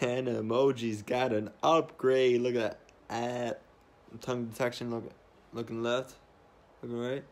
And Emoji's got an upgrade. Look at that. Tongue detection. Looking left. Looking right.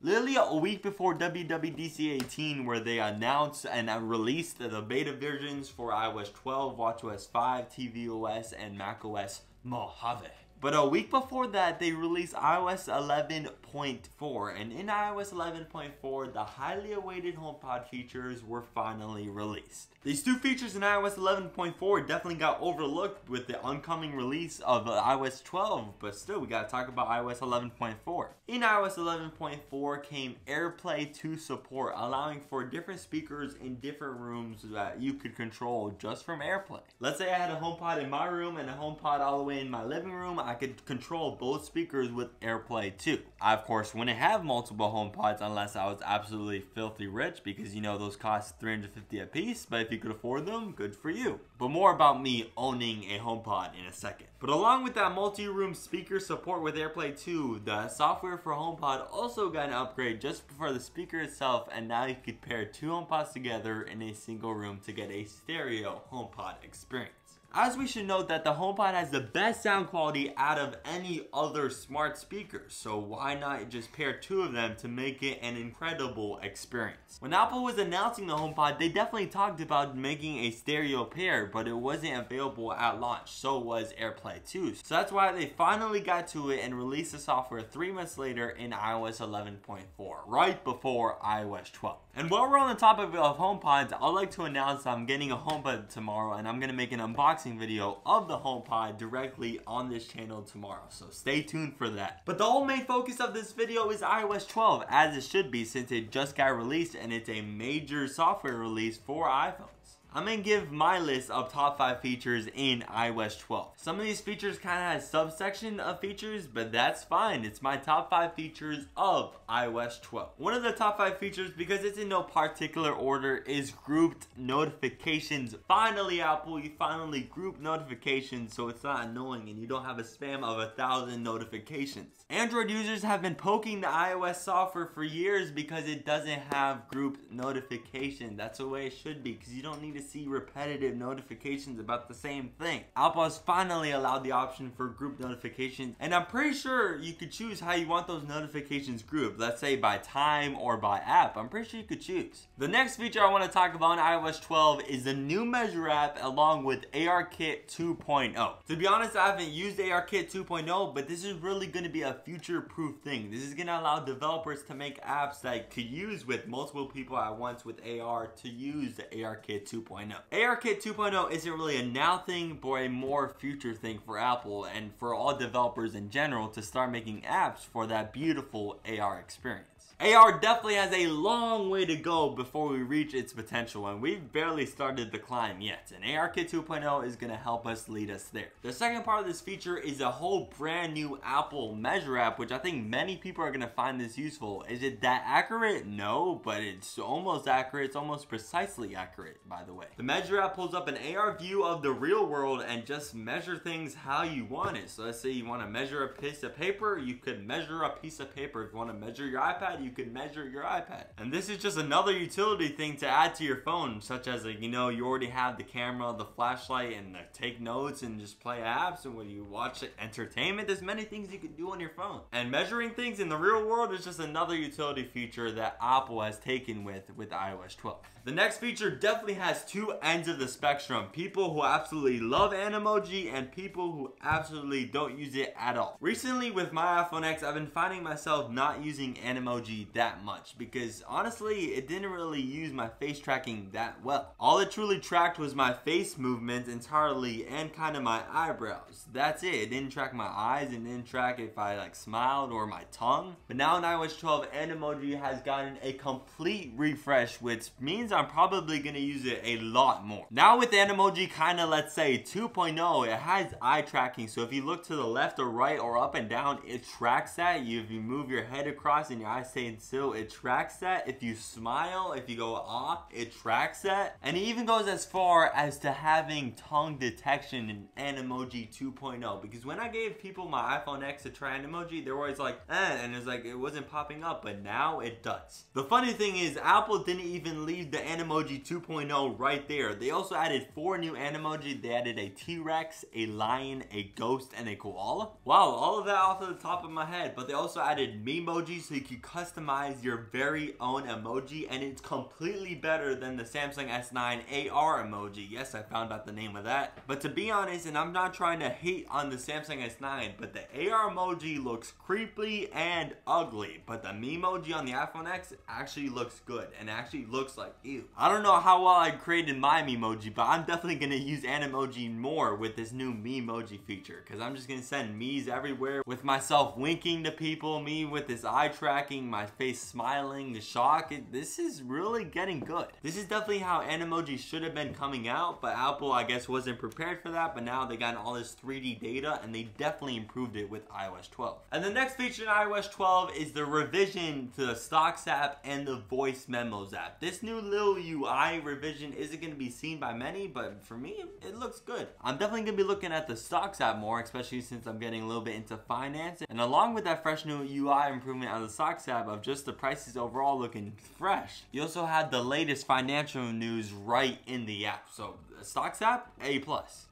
Literally a week before WWDC 18, where they announced and released the beta versions for iOS 12, watchOS 5, tvOS, and macOS Mojave. But a week before that, they released iOS 11.4, and in iOS 11.4, the highly awaited HomePod features were finally released. These two features in iOS 11.4 definitely got overlooked with the oncoming release of iOS 12, but still, we gotta talk about iOS 11.4. In iOS 11.4 came AirPlay 2 support, allowing for different speakers in different rooms that you could control just from AirPlay. Let's say I had a HomePod in my room and a HomePod all the way in my living room. I could control both speakers with AirPlay 2. I, of course, wouldn't have multiple HomePods unless I was absolutely filthy rich, because you know those cost $350 a piece, but if you could afford them, good for you. But more about me owning a HomePod in a second. But along with that multi-room speaker support with AirPlay 2, the software for HomePod also got an upgrade just for the speaker itself, and now you could pair two HomePods together in a single room to get a stereo HomePod experience. As we should note that the HomePod has the best sound quality out of any other smart speakers, so why not just pair two of them to make it an incredible experience? When Apple was announcing the HomePod, they definitely talked about making a stereo pair, but it wasn't available at launch, so was AirPlay 2. So that's why they finally got to it and released the software 3 months later in iOS 11.4, right before iOS 12. And while we're on the topic of HomePods, I'd like to announce I'm getting a HomePod tomorrow, and I'm going to make an unboxing video of the HomePod directly on this channel tomorrow, so stay tuned for that. But the whole main focus of this video is iOS 12, as it should be, since it just got released and it's a major software release for iPhones. I'm going to give my list of top 5 features in iOS 12. Some of these features kind of have subsection of features, but that's fine. It's my top 5 features of iOS 12. One of the top 5 features, because it's in no particular order, is grouped notifications. Finally, Apple, you finally group notifications so it's not annoying and you don't have a spam of 1,000 notifications. Android users have been poking the iOS software for years because it doesn't have grouped notification. That's the way it should be, because you don't need to see repetitive notifications about the same thing. Apple has finally allowed the option for group notifications, and I'm pretty sure you could choose how you want those notifications grouped. Let's say by time or by app. I'm pretty sure you could choose. The next feature I want to talk about in iOS 12 is the new Measure app along with ARKit 2.0. To be honest, I haven't used ARKit 2.0, but this is really going to be a future-proof thing. This is going to allow developers to make apps that could use with multiple people at once with AR to use the ARKit 2.0. ARKit 2.0 isn't really a now thing, but a more future thing for Apple and for all developers in general to start making apps for that beautiful AR experience. AR definitely has a long way to go before we reach its potential, and we've barely started the climb yet, and ARKit 2.0 is going to help us lead us there. The second part of this feature is a whole brand new Apple Measure app, which I think many people are going to find this useful. Is it that accurate? No, but it's almost accurate. It's almost precisely accurate, by the way. The Measure app pulls up an AR view of the real world and just measure things how you want it. So let's say you want to measure a piece of paper, you could measure a piece of paper. If you want to measure your iPad, you could measure your iPad. And this is just another utility thing to add to your phone, such as, like, you know, you already have the camera, the flashlight, and take notes and just play apps, and when you watch entertainment, there's many things you can do on your phone. And measuring things in the real world is just another utility feature that Apple has taken with iOS 12. The next feature definitely has two ends of the spectrum. People who absolutely love Animoji and people who absolutely don't use it at all. Recently with my iPhone X, I've been finding myself not using Animoji that much because honestly, it didn't really use my face tracking that well. All it truly tracked was my face movements entirely and kind of my eyebrows. That's it. It didn't track my eyes. It didn't track if I like smiled or my tongue. But now in iOS 12, Animoji has gotten a complete refresh, which means I'm probably going to use it a lot more. Now with Animoji kind of, let's say 2.0, it has eye tracking. So if you look to the left or right or up and down, it tracks that. If you move your head across and your eyes stay staying still, it tracks that. If you smile, if you go ah, it tracks that. And it even goes as far as to having tongue detection in Emoji 2.0, because when I gave people my iPhone X to try Emoji, they were always like, and it's like it wasn't popping up, but now it does. The funny thing is, Apple didn't even leave the Emoji 2.0 right there. They also added 4 new Emoji. They added a T-Rex, a lion, a ghost, and a koala. Wow, all of that off of the top of my head. But they also added Memoji, so you can customize your very own emoji, and it's completely better than the Samsung S9 AR emoji. Yes, I found out the name of that. But to be honest, and I'm not trying to hate on the Samsung S9, but the AR emoji looks creepy and ugly. But the Memoji on the iPhone X actually looks good, and actually looks like ew. I don't know how well I created my Memoji, but I'm definitely gonna use Emoji more with this new Memoji feature, because I'm just gonna send me's everywhere with myself winking to people, me with this eye tracking, my face smiling, the shock. This is really getting good. This is definitely how Emoji should have been coming out, but Apple, I guess, wasn't prepared for that. But now they got all this 3D data, and they definitely improved it with iOS 12. And the next feature in iOS 12 is the revision to the Stocks app and the Voice Memos app. This new little UI revision isn't going to be seen by many, but for me, it looks good. I'm definitely going to be looking at the Stocks app more, especially since I'm getting a little bit into finance. And along with that fresh new UI improvement on the Stocks app of just the prices overall looking fresh, you also had the latest financial news right in the app. So the Stocks app, A+.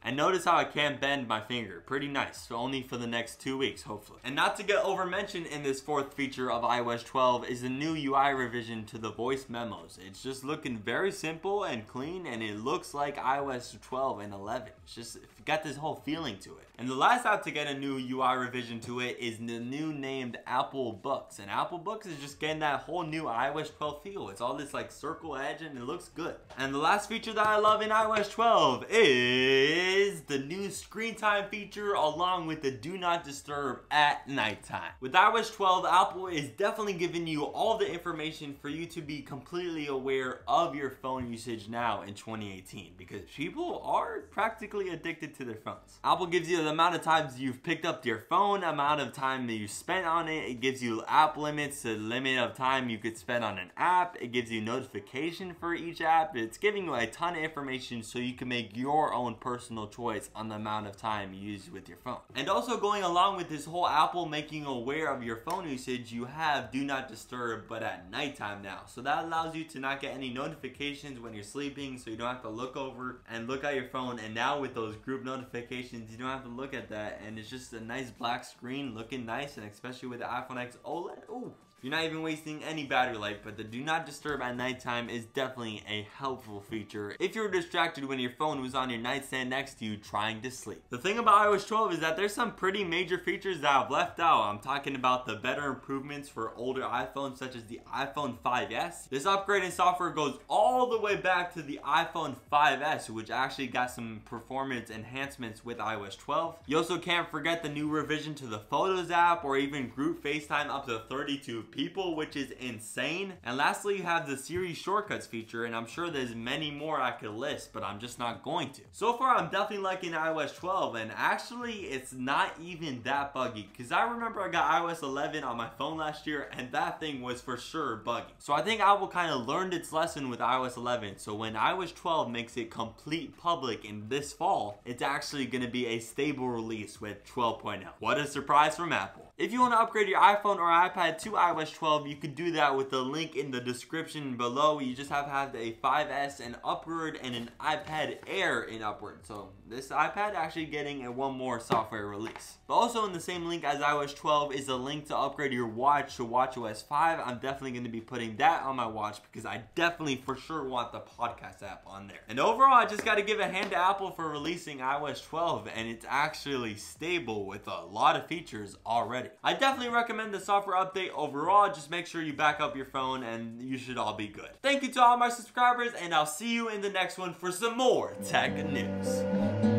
And notice how I can't bend my finger. Pretty nice. So only for the next 2 weeks, hopefully. And not to get over mentioned in this 4th feature of iOS 12 is the new UI revision to the Voice Memos. It's just looking very simple and clean, and it looks like iOS 12 and 11. It's just got this whole feeling to it. And the last app to get a new UI revision to it is the new named Apple Books. And Apple Books is just getting that whole new iOS 12 feel. It's all this like circle edge, and it looks good. And the last feature that I love in iOS 12 is the new screen time feature, along with the do not disturb at nighttime. With iOS 12, Apple is definitely giving you all the information for you to be completely aware of your phone usage now in 2018, because people are practically addicted to their phones. Apple gives you the amount of times you've picked up your phone, amount of time that you spent on it. It gives you app limits, the limit of time you could spend on an app. It gives you notification for each app. It's giving you a ton of information so you can make your own personal choice on the amount of time you use with your phone. And also going along with this whole Apple making you aware of your phone usage, you have do not disturb but at nighttime now. So that allows you to not get any notifications when you're sleeping, so you don't have to look over and look at your phone. And now with those group notifications, you don't have to look at that, and it's just a nice black screen looking nice. And especially with the iPhone X OLED, ooh, you're not even wasting any battery life. But the do not disturb at nighttime is definitely a helpful feature if you're distracted when your phone was on your nightstand next to you trying to sleep. The thing about iOS 12 is that there's some pretty major features that I've left out. I'm talking about the better improvements for older iPhones, such as the iPhone 5S. This upgrade in software goes all the way back to the iPhone 5S, which actually got some performance enhancements with iOS 12. You also can't forget the new revision to the Photos app, or even group FaceTime up to 32 people, which is insane. And lastly, you have the Siri shortcuts feature, and I'm sure there's many more I could list, but I'm just not going to. So far, I'm definitely liking iOS 12, and actually, it's not even that buggy, because I remember I got iOS 11 on my phone last year, and that thing was for sure buggy. So I think Apple kind of learned its lesson with iOS 11, so when iOS 12 makes it complete public in this fall, it's actually going to be a stable release with 12.0. What a surprise from Apple. If you want to upgrade your iPhone or iPad to iOS 12, you can do that with the link in the description below. You just have to have a 5S and upward and an iPad Air in upward. So this iPad actually getting one more software release. But also in the same link as iOS 12 is a link to upgrade your watch to watchOS 5. I'm definitely going to be putting that on my watch, because I definitely for sure want the podcast app on there. And overall, I just got to give a hand to Apple for releasing iOS 12, and it's actually stable with a lot of features already. I definitely recommend the software update overall. Just make sure you back up your phone and you should all be good. Thank you to all my subscribers, and I'll see you in the next one for some more tech news.